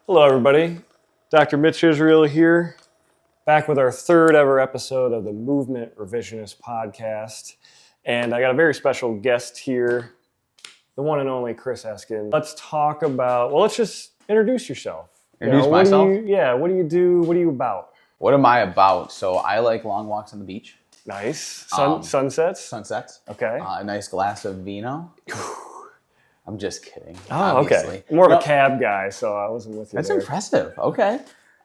Hello, everybody. Dr. Mitch Israel here, back with our third ever episode of the Movement Revisionist podcast. And I got a very special guest here, the one and only Chris Eskin. Let's talk about, let's just introduce yourself. Introduce myself? What do you do? What are you about? What am I about? So I like long walks on the beach. Nice. Sunsets? Sunsets. Okay. A nice glass of vino. I'm just kidding. Oh, obviously. okay. More of a cab guy, so I wasn't with you That's there. impressive. Okay.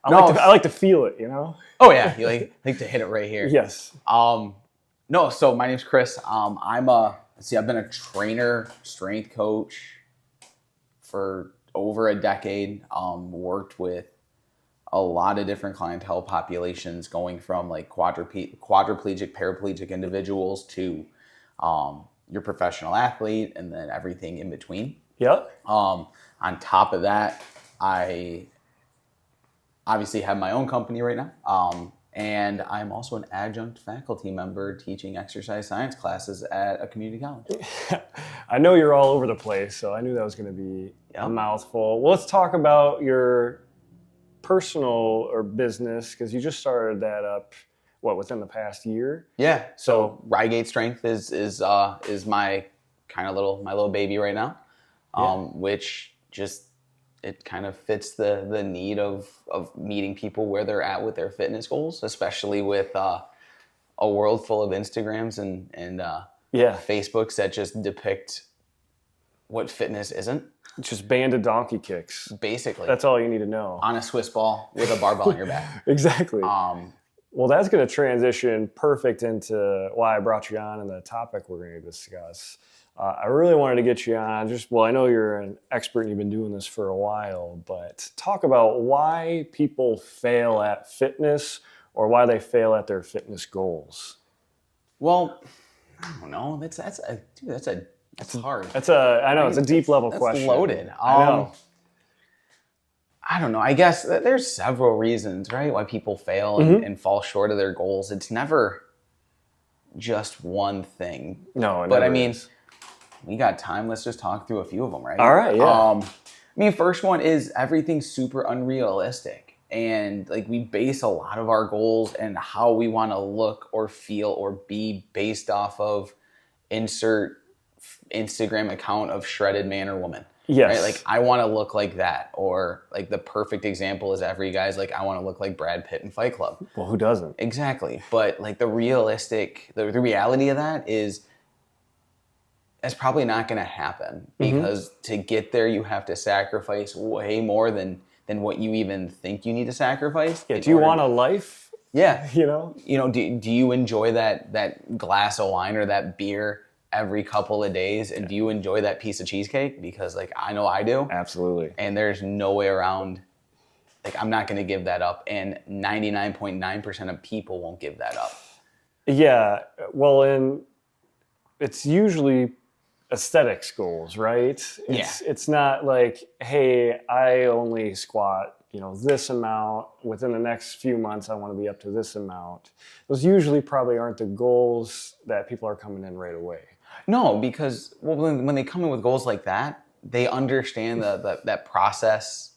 I like to feel it, you know? Oh, yeah. You like to hit it right here. Yes. No, so my name's Chris. I've been a trainer, strength coach for over a decade. Worked with a lot of different clientele populations, going from like quadriplegic, paraplegic individuals to your professional athlete, and then everything in between. Yep. On top of that, I obviously have my own company right now. And I'm also an adjunct faculty member teaching exercise science classes at a community college. I know you're all over the place, so I knew that was going to be a mouthful. Well, let's talk about your personal or business, because you just started that up, within the past year? Yeah. So Rygate Strength is my kind of little baby right now, which just it kind of fits the need of meeting people where they're at with their fitness goals, especially with a world full of Instagrams and Facebooks that just depict what fitness isn't. Just banded donkey kicks. Basically. That's all you need to know. On a Swiss ball with a barbell on your back. Exactly. Well, that's going to transition perfect into why I brought you on and the topic we're going to discuss. I really wanted to get you on. I know you're an expert and you've been doing this for a while, but talk about why people fail at fitness or why they fail at their fitness goals. Well, I don't know. That's hard. I know it's a deep level question. That's loaded. I know. I don't know. I guess there's several reasons, right, why people fail and fall short of their goals. It's never just one thing. No, but I mean, we got time. Let's just talk through a few of them, right? All right, yeah. First one is everything's super unrealistic. And like we base a lot of our goals and how we want to look or feel or be based off of insert Instagram account of shredded man or woman. Yes. Right? Like I want to look like that. Or like the perfect example is every guy's like, I want to look like Brad Pitt in Fight Club. Well, who doesn't? Exactly. But like the reality of that is that's probably not going to happen, because to get there, you have to sacrifice way more than what you even think you need to sacrifice. Yeah. Do you want a life? Yeah. You know, do you enjoy that glass of wine or that beer every couple of days? And do you enjoy that piece of cheesecake? Because like, I know I do. Absolutely. And there's no way around. Like, I'm not going to give that up. And 99.9% of people won't give that up. Yeah. Well, and it's usually aesthetics goals, right? It's not like, hey, I only squat, this amount. Within the next few months, I want to be up to this amount. Those usually probably aren't the goals that people are coming in right away. No, because when they come in with goals like that, they understand that process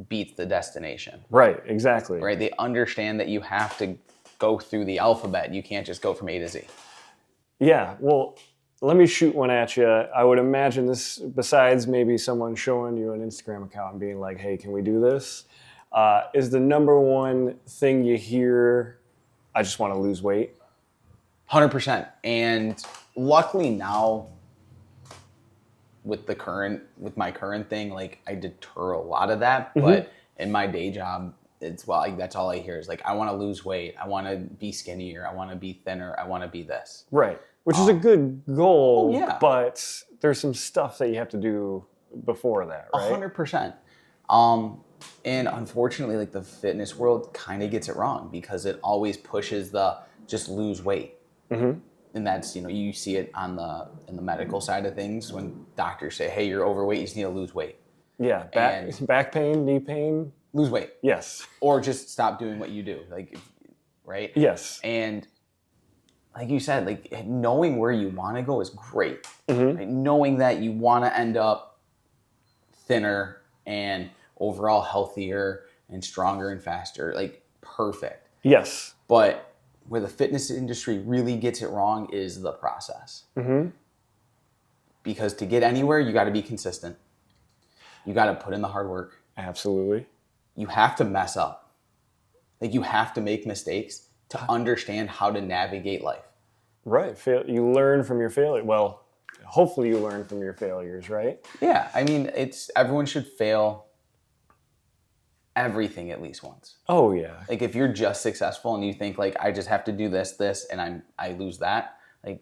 beats the destination. Right, exactly. Right, they understand that you have to go through the alphabet. You can't just go from A to Z. Yeah, well, let me shoot one at you. I would imagine this, besides maybe someone showing you an Instagram account and being like, hey, can we do this? Is the number one thing you hear, I just want to lose weight? 100%. And luckily now, with my current thing, like I deter a lot of that. But in my day job, that's all I hear is like, I want to lose weight. I want to be skinnier. I want to be thinner. I want to be this. Right. Which is a good goal, but there's some stuff that you have to do before that, right? 100%. And unfortunately, like the fitness world kind of gets it wrong, because it always pushes the just lose weight. And that's, you see it in the medical side of things when doctors say, hey, you're overweight, you just need to lose weight. Yeah, back pain, knee pain. Lose weight. Yes. Or just stop doing what you do, like, right? Yes. And like you said, like knowing where you want to go is great. Right? Knowing that you want to end up thinner overall healthier and stronger and faster. Like, perfect. Yes. But where the fitness industry really gets it wrong is the process. Mm-hmm. Because to get anywhere, you got to be consistent. You got to put in the hard work. Absolutely. You have to mess up. Like, you have to make mistakes to understand how to navigate life. Right. You learn from your failure. Well, hopefully you learn from your failures, right? Yeah. I mean, everyone should fail everything at least once. Oh, yeah. Like, if you're just successful and you think, like, I just have to do this, and I lose that, like,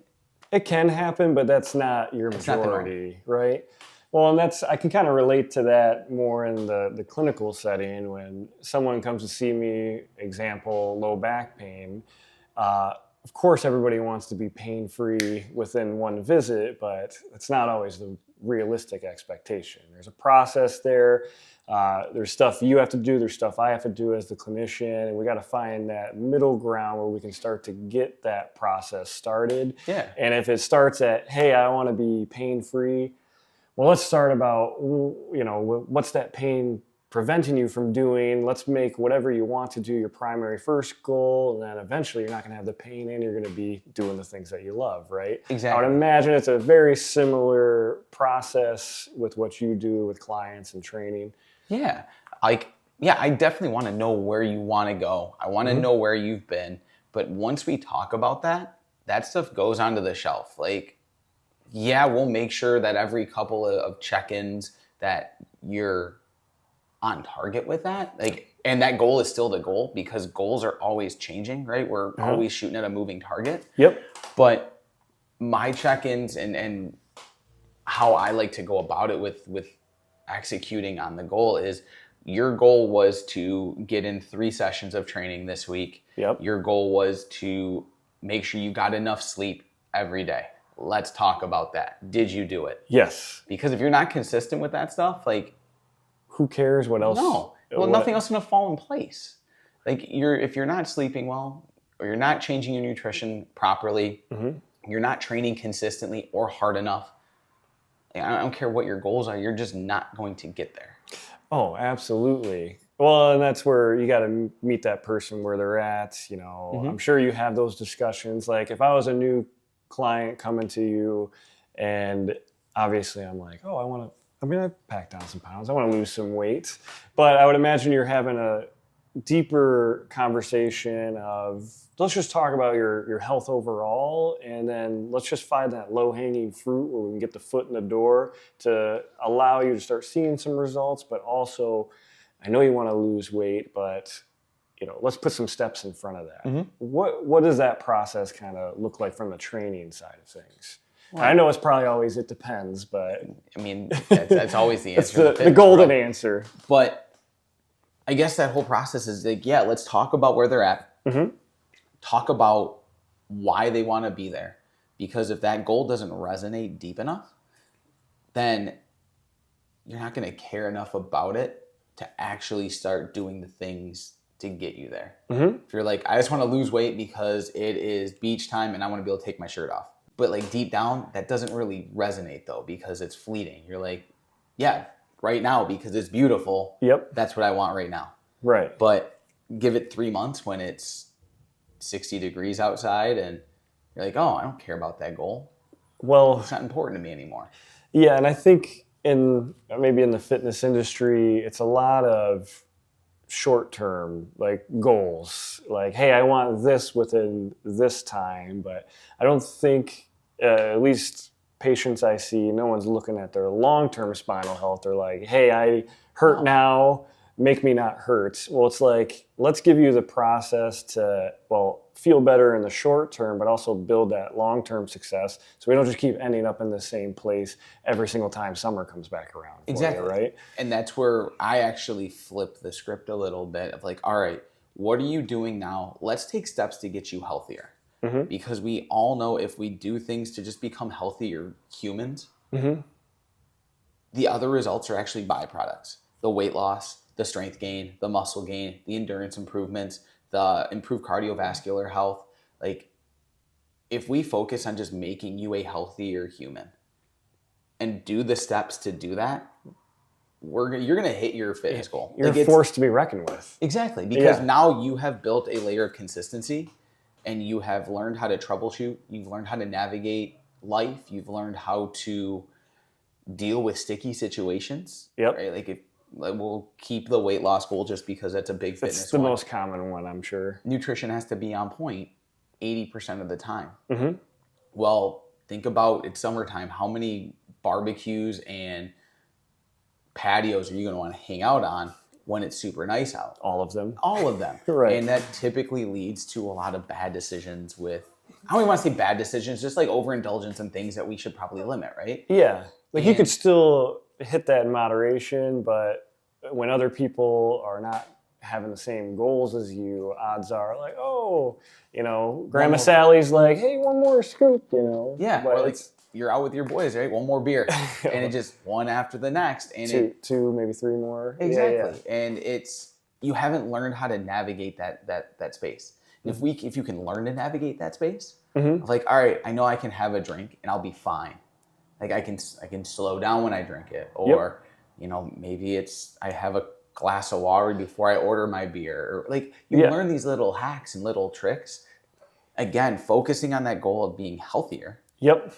it can happen, but that's not your majority, right? Well, and I can kind of relate to that more in the clinical setting. When someone comes to see me, example, low back pain, of course, everybody wants to be pain-free within one visit, but it's not always the realistic expectation. There's a process there. There's stuff you have to do. There's stuff I have to do as the clinician. And we got to find that middle ground where we can start to get that process started. Yeah. And if it starts at, hey, I want to be pain-free, well, let's start about, what's that pain preventing you from doing? Let's make whatever you want to do your primary first goal, and then eventually you're not going to have the pain and you're going to be doing the things that you love, right? Exactly. I would imagine it's a very similar process with what you do with clients and training. Yeah. I definitely want to know where you want to go. I want to know where you've been. But once we talk about that stuff goes onto the shelf. Like, yeah, we'll make sure that every couple of check-ins that you're on target with that. Like, and that goal is still the goal, because goals are always changing, right? We're always shooting at a moving target. Yep. But my check-ins and how I like to go about it with executing on the goal is, your goal was to get in 3 sessions of training this week. Yep. Your goal was to make sure you got enough sleep every day. Let's talk about that. Did you do it? Yes. Because if you're not consistent with that stuff, like, who cares what else? No. Well, nothing else is going to fall in place. Like, if you're not sleeping well, or you're not changing your nutrition properly, you're not training consistently or hard enough, I don't care what your goals are, you're just not going to get there. Oh, absolutely. Well, and that's where you got to meet that person where they're at. I'm sure you have those discussions. Like, if I was a new client coming to you, and obviously I'm like, oh, I pack down some pounds. I want to lose some weight. But I would imagine you're having a deeper conversation of, let's just talk about your health overall, and then let's just find that low-hanging fruit where we can get the foot in the door to allow you to start seeing some results. But also, I know you want to lose weight, but let's put some steps in front of that. What does that process kind of look like from the training side of things? Well, I know it's probably always, it depends, but I mean, that's always the answer. That's the golden answer. But I guess that whole process is like, yeah, let's talk about where they're at. Talk about why they want to be there. Because if that goal doesn't resonate deep enough, then you're not going to care enough about it to actually start doing the things to get you there. If you're like, I just want to lose weight because it is beach time and I want to be able to take my shirt off. But like, deep down, that doesn't really resonate though, because it's fleeting. You're like, yeah, right now, because it's beautiful. Yep. That's what I want right now. Right. But give it 3 months when it's 60 degrees outside and you're like, oh, I don't care about that goal. Well, it's not important to me anymore. Yeah. And I think maybe in the fitness industry, it's a lot of short-term like goals, like, hey, I want this within this time. But I don't think, at least patients I see, no one's looking at their long-term spinal health. They're like, hey, I hurt now, make me not hurt. Well, it's like, let's give you the process to, feel better in the short term, but also build that long-term success, so we don't just keep ending up in the same place every single time summer comes back around. Exactly. You, right? And that's where I actually flip the script a little bit of like, all right, what are you doing now? Let's take steps to get you healthier. Because we all know if we do things to just become healthier humans, the other results are actually byproducts. The weight loss, the strength gain, the muscle gain, the endurance improvements, the improved cardiovascular health. Like, if we focus on just making you a healthier human and do the steps to do that, you're gonna hit your fitness goal. You're forced to be reckoned with. Exactly, because now you have built a layer of consistency, and you have learned how to troubleshoot. You've learned how to navigate life. You've learned how to deal with sticky situations. Yep. Right? Like we'll keep the weight loss goal just because that's a big fitness. It's the most common one, I'm sure. Nutrition has to be on point 80% of the time. Mm-hmm. Well, think about it's summertime. How many barbecues and patios are you going to want to hang out on when it's super nice out? All of them. All of them. Right. And that typically leads to a lot of bad decisions with, I don't even want to say bad decisions, just like overindulgence and things that we should probably limit, right? Yeah. Like you could still hit that in moderation, but when other people are not having the same goals as you, odds are like, oh, Grandma Sally's like, hey, one more scoop, Yeah. But or like you're out with your boys, right? One more beer. And it just one after the next. And two, maybe three more. Exactly. Yeah. And you haven't learned how to navigate that space. And if you can learn to navigate that space, like, all right, I know I can have a drink and I'll be fine. Like I can slow down when I drink it, or maybe I have a glass of water before I order my beer. Or like you learn these little hacks and little tricks. Again, focusing on that goal of being healthier. Yep.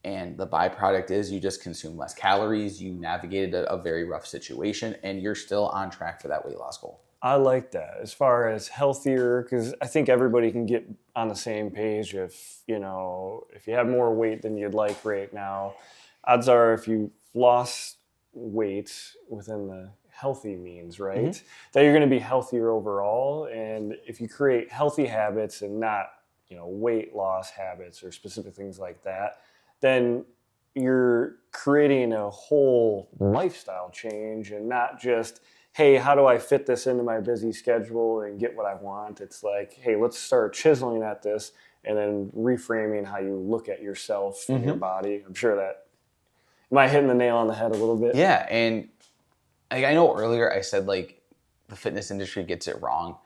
And the byproduct is you just consume less calories. You navigated a very rough situation, and you're still on track for that weight loss goal. I like that. As far as healthier, because I think everybody can get on the same page. If you have more weight than you'd like right now, odds are if you lost weight within the healthy means, right, that you're going to be healthier overall. And if you create healthy habits and not, weight loss habits or specific things like that, then you're creating a whole lifestyle change and not just, hey, how do I fit this into my busy schedule and get what I want? It's like, hey, let's start chiseling at this and then reframing how you look at yourself and your body. I'm sure that, am I hitting the nail on the head a little bit? Yeah, and I know earlier I said like the fitness industry gets it wrong.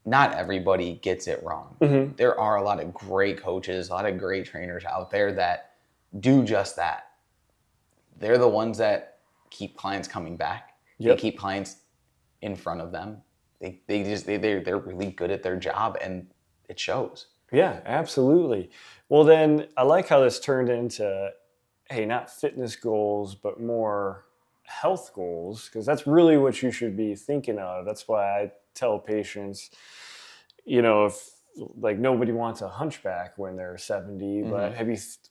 Not everybody gets it wrong. There are a lot of great coaches, a lot of great trainers out there that do just that. They're the ones that keep clients coming back. They keep clients in front of them. They're really good at their job, and it shows. Yeah, absolutely. Well, then I like how this turned into, hey, not fitness goals, but more health goals, because that's really what you should be thinking of. That's why I tell patients, if like nobody wants a hunchback when they're 70, but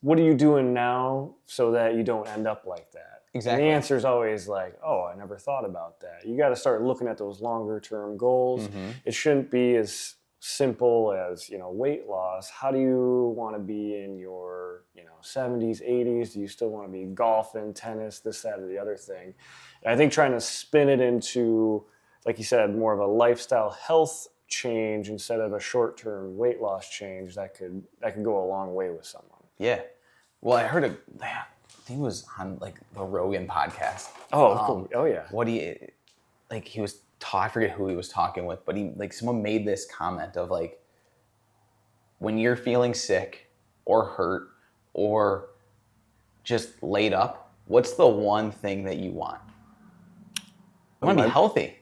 what are you doing now so that you don't end up like that? Exactly. And the answer is always like, oh, I never thought about that. You got to start looking at those longer term goals. It shouldn't be as simple as, weight loss. How do you want to be in your, 70s, 80s? Do you still want to be golfing, tennis, this, that, or the other thing? And I think trying to spin it into, like you said, more of a lifestyle health change instead of a short-term weight loss change, that could go a long way with someone. Yeah. Well, I heard I think it was on like the Rogan podcast. Oh, cool. Oh yeah. I forget who he was talking with, but someone made this comment of like, when you're feeling sick or hurt or just laid up, what's the one thing that you want? I want to be healthy.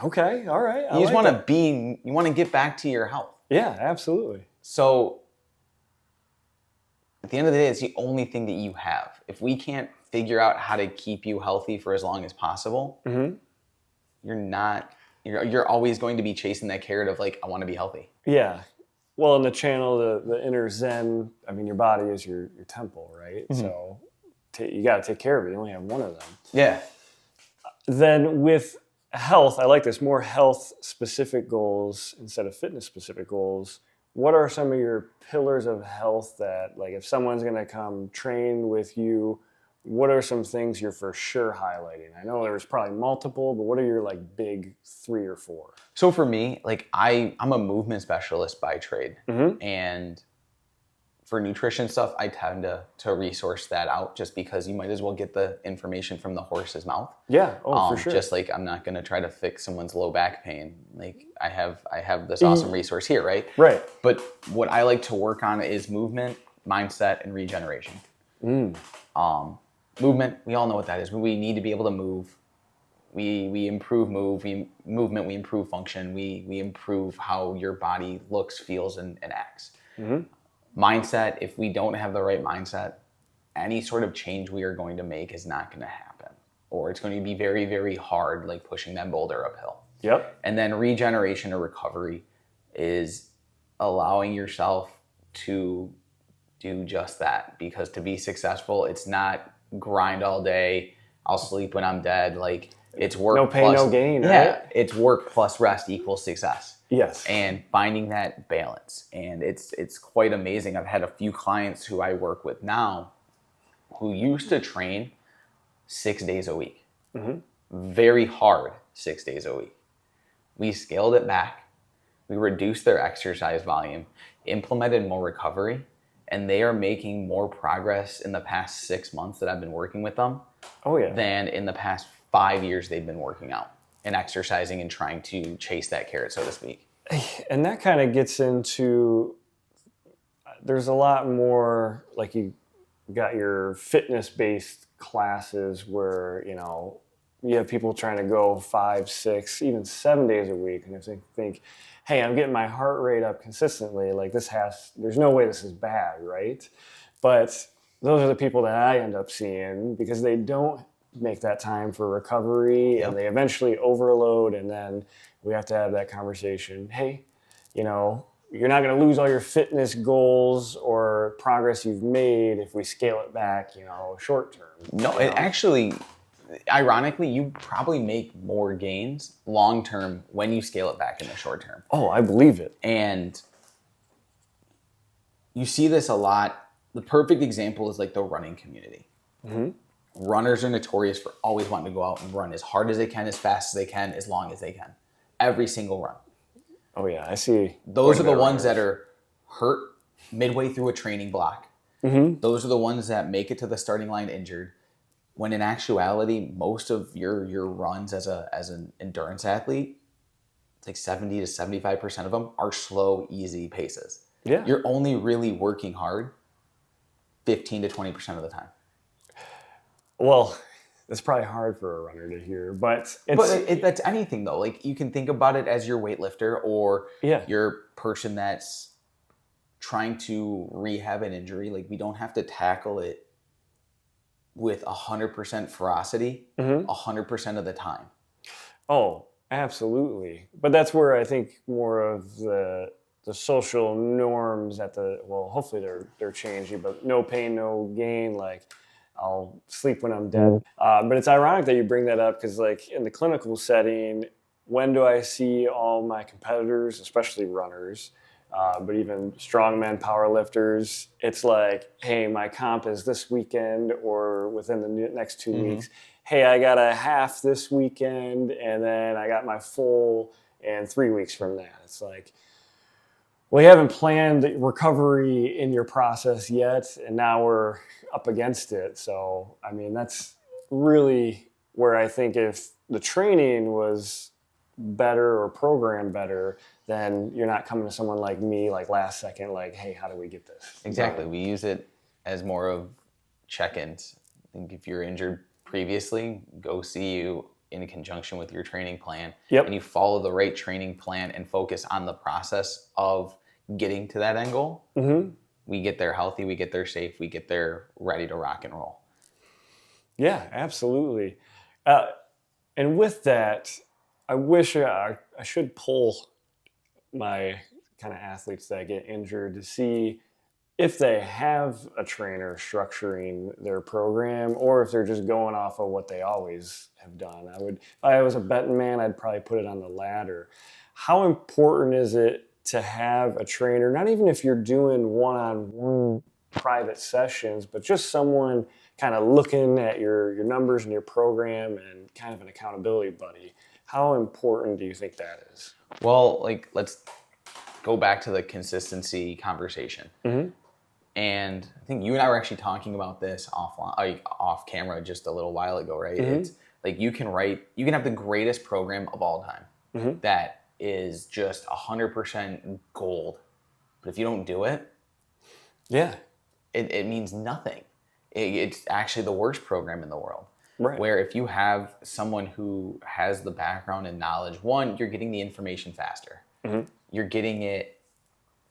Okay, all right. You want to get back to your health. Yeah, absolutely. So at the end of the day, it's the only thing that you have. If we can't figure out how to keep you healthy for as long as possible, you're always going to be chasing that carrot of like, I want to be healthy. Yeah. Well, in the channel, the inner Zen, I mean, your body is your temple, right? So you got to take care of it. You only have one of them. Yeah. Then with health, I like this, more health specific goals instead of fitness specific goals. What are some of your pillars of health that, like, if someone's going to come train with you, what are some things you're for sure highlighting? I know there's probably multiple, but what are your like big 3 or 4? So for me, like I'm a movement specialist by trade, and for nutrition stuff, I tend to resource that out just because you might as well get the information from the horse's mouth. Yeah, for sure. Just like I'm not going to try to fix someone's low back pain. Like I have this awesome resource here, right? Right. But what I like to work on is movement, mindset, and regeneration. Movement, we all know what that is. We need to be able to move. We improve movement, we improve function, we improve how your body looks, feels, and acts. Mindset, if we don't have the right mindset, any sort of change we are going to make is not going to happen. Or it's going to be very, very hard, like pushing that boulder uphill. Yep. And then regeneration or recovery is allowing yourself to do just that. Because to be successful, it's not grind all day, I'll sleep when I'm dead. Like, it's work. No pain, no gain, right? Yeah, it's work plus rest equals success. Yes. And finding that balance. And it's quite amazing. I've had a few clients who I work with now who used to train 6 days a week. Very hard 6 days a week. We scaled it back. We reduced their exercise volume, implemented more recovery, and they are making more progress in the past 6 months that I've been working with them than in the past 5 years they've been working out and exercising and trying to chase that carrot, so to speak. And that kind of gets into, there's a lot more, like you got your fitness-based classes where, you have people trying to go 5, 6, even 7 days a week. And if they think, hey, I'm getting my heart rate up consistently, like there's no way this is bad, right? But those are the people that I end up seeing because they don't make that time for recovery and they eventually overload. And then we have to have that conversation. Hey, you're not going to lose all your fitness goals or progress you've made if we scale it back, short term. No, it actually, ironically, you probably make more gains long term when you scale it back in the short term. Oh, I believe it. And you see this a lot. The perfect example is like the running community. Runners are notorious for always wanting to go out and run as hard as they can, as fast as they can, as long as they can. Every single run. Oh, yeah, I see. Those are the ones that are hurt midway through a training block. Those are the ones that make it to the starting line injured. When in actuality, most of your runs as an endurance athlete, it's like 70 to 75% of them are slow, easy paces. Yeah. You're only really working hard 15 to 20% of the time. Well, that's probably hard for a runner to hear, but that's anything though. Like, you can think about it as your weightlifter or your person that's trying to rehab an injury. Like, we don't have to tackle it with 100% ferocity 100% of the time. Oh, absolutely. But that's where I think more of the social norms hopefully they're changing, but no pain, no gain, like I'll sleep when I'm dead. But it's ironic that you bring that up because, like, in the clinical setting, when do I see all my competitors, especially runners, but even strongmen, powerlifters, it's like, hey, my comp is this weekend or within the next 2 weeks. Hey, I got a half this weekend, and then I got my full in 3 weeks from that. It's like, well, you haven't planned recovery in your process yet, and now we're up against it. So, I mean, that's really where I think if the training was better or programmed better, then you're not coming to someone like me, like last second, like, hey, how do we get this? Exactly. We use it as more of check-ins. I think if you're injured previously, go see you in conjunction with your training plan. And you follow the right training plan and focus on the process of getting to that end goal. We get there healthy, we get there safe, we get there ready to rock and roll. Yeah, absolutely. And with that, I wish I should pull my kind of athletes that get injured to see if they have a trainer structuring their program or if they're just going off of what they always have done. If I was a betting man, I'd probably put it on the latter. How important is it to have a trainer, not even if you're doing one-on-one private sessions, but just someone kind of looking at your numbers and your program and kind of an accountability buddy? How important do you think that is? Well, like, let's go back to the consistency conversation. And I think you and I were actually talking about this off camera just a little while ago, right? It's like you can have the greatest program of all time that is just 100% gold. But if you don't do it, it means nothing. It's actually the worst program in the world. Right. Where if you have someone who has the background and knowledge, one, you're getting the information faster. Mm-hmm. You're getting it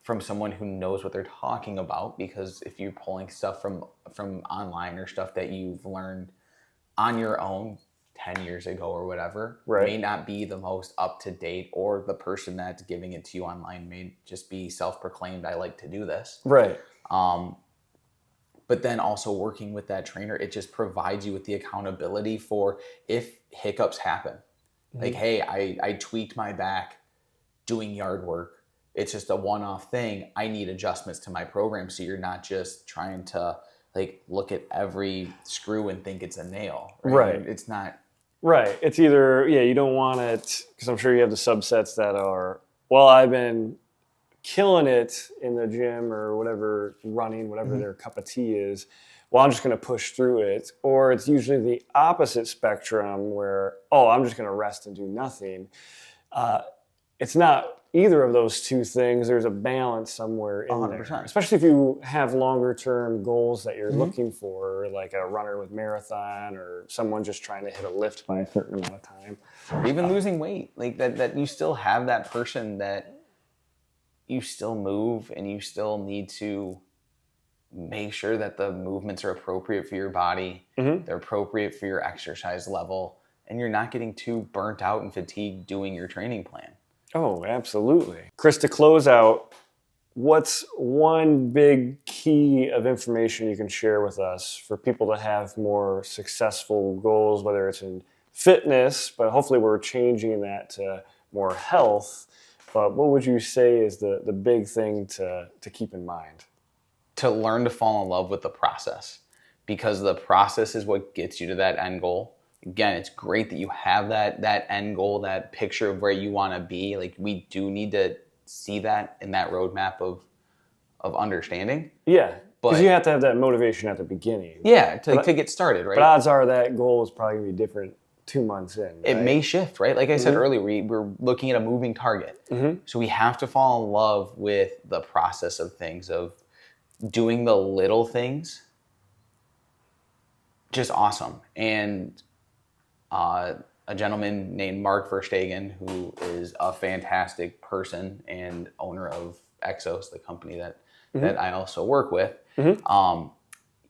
from someone who knows what they're talking about, because if you're pulling stuff from online or stuff that you've learned on your own 10 years ago or whatever, Right. may not be the most up to date, or the person that's giving it to you online may just be self-proclaimed, I like to do this. Right. But then also working with that trainer, it just provides you with the accountability for if hiccups happen. Mm-hmm. Like, hey, I tweaked my back doing yard work. It's just a one-off thing. I need adjustments to my program. So you're not just trying to like look at every screw and think it's a nail. Right. It's not. Right. It's either, you don't want it, because I'm sure you have the subsets that are, well, I've been killing it in the gym or whatever, running, whatever mm-hmm. their cup of tea is. Well, I'm just going to push through it. Or it's usually the opposite spectrum where, I'm just going to rest and do nothing. It's not either of those two things. There's a balance somewhere in 100%. There, especially if you have longer term goals that you're mm-hmm. looking for, like a runner with marathon or someone just trying to hit a lift by a certain amount of time. Or even losing weight, like that you still have that person that you still move, and you still need to make sure that the movements are appropriate for your body, mm-hmm. they're appropriate for your exercise level, and you're not getting too burnt out and fatigued doing your training plan. Oh, absolutely. Chris, to close out, what's one big key of information you can share with us for people to have more successful goals, whether it's in fitness, but hopefully we're changing that to more health. But what would you say is the big thing to keep in mind? To learn to fall in love with the process, because the process is what gets you to that end goal. Again, it's great that you have that end goal, that picture of where you want to be. Like, we do need to see that in that roadmap of understanding. Yeah, because you have to have that motivation at the beginning. Yeah, to get started, right? But odds are that goal is probably going to be different 2 months in. Right? It may shift, right? Like I said earlier, we're looking at a moving target. Mm-hmm. So we have to fall in love with the process of things, of doing the little things. Just awesome. And a gentleman named Mark Verstegen, who is a fantastic person and owner of Exos, the company that I also work with. Mm-hmm.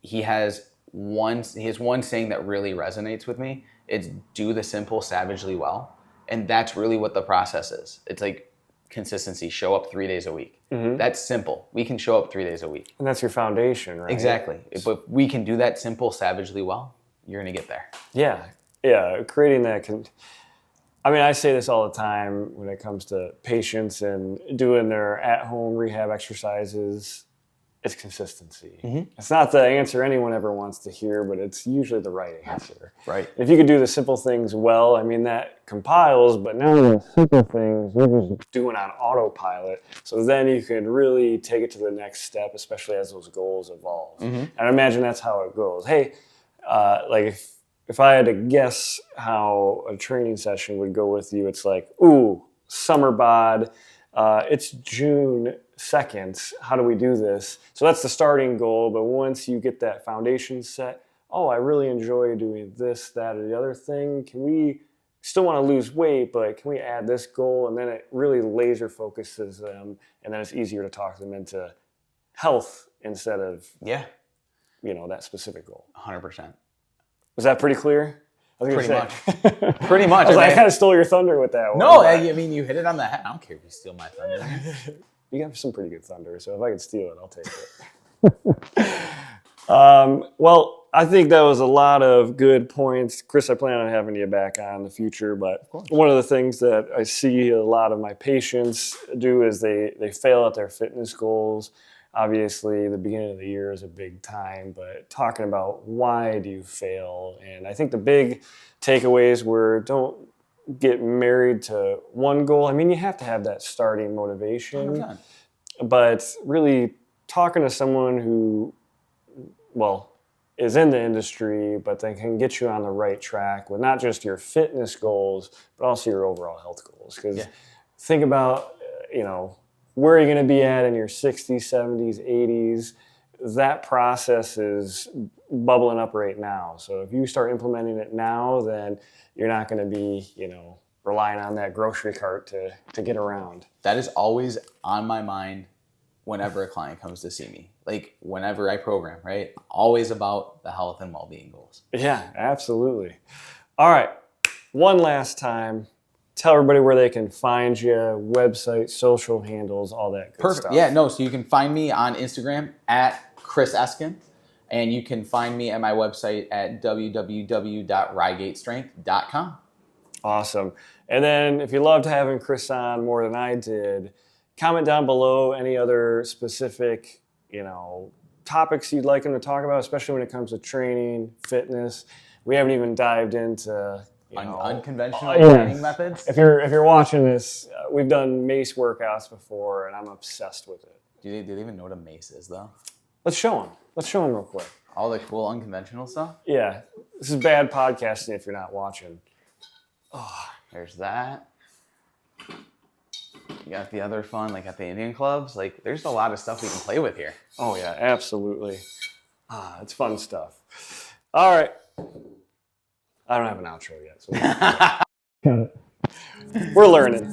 He has one saying that really resonates with me. It's do the simple savagely well. And that's really what the process is. It's like consistency, show up 3 days a week. Mm-hmm. That's simple. We can show up 3 days a week. And that's your foundation, right? Exactly. But we can do that simple savagely well, you're going to get there. Yeah, creating that. I say this all the time when it comes to patients and doing their at-home rehab exercises. It's consistency. Mm-hmm. It's not the answer anyone ever wants to hear, but it's usually the right answer. Right. If you could do the simple things well, that compiles, but now the simple things you're just doing on autopilot. So then you can really take it to the next step, especially as those goals evolve. Mm-hmm. And I imagine that's how it goes. Hey, if I had to guess how a training session would go with you, it's like, summer bod, it's June 2nd. How do we do this? So that's the starting goal. But once you get that foundation set, I really enjoy doing this, that, or the other thing. Can we still want to lose weight, but can we add this goal? And then it really laser focuses them. And then it's easier to talk them into health instead of, that specific goal. 100%. Was that pretty clear? Pretty much. Pretty much. I kind of stole your thunder with that one. No, you hit it on the head. I don't care if you steal my thunder. You got some pretty good thunder, so if I can steal it, I'll take it. Well, I think that was a lot of good points. Chris, I plan on having you back on in the future, but one of the things that I see a lot of my patients do is they fail at their fitness goals. Obviously, the beginning of the year is a big time, but talking about why do you fail? And I think the big takeaways were don't get married to one goal. You have to have that starting motivation, 100%. But really talking to someone who, is in the industry, but they can get you on the right track with not just your fitness goals, but also your overall health goals. Because think about, where are you going to be at in your 60s, 70s, 80s? That process is bubbling up right now. So if you start implementing it now, then you're not going to be, relying on that grocery cart to get around. That is always on my mind whenever a client comes to see me. Like whenever I program, right? Always about the health and well-being goals. Yeah, absolutely. All right. One last time, tell everybody where they can find you, website, social handles, all that good stuff. Yeah, no, so you can find me on Instagram at Chris Eskin, and you can find me at my website at www.rygatestrength.com. Awesome. And then if you loved having Chris on more than I did, comment down below any other specific, topics you'd like him to talk about, especially when it comes to training, fitness. We haven't even dived into unconventional training methods. If you're watching this, we've done mace workouts before, and I'm obsessed with it. Do they even know what a mace is, though? Let's show them. Let's show them real quick. All the cool unconventional stuff? Yeah. This is bad podcasting if you're not watching. Oh, there's that. You got the other fun, like at the Indian clubs. Like, there's a lot of stuff we can play with here. Oh, yeah, absolutely. It's fun stuff. All right. I don't have an outro yet. So we're learning.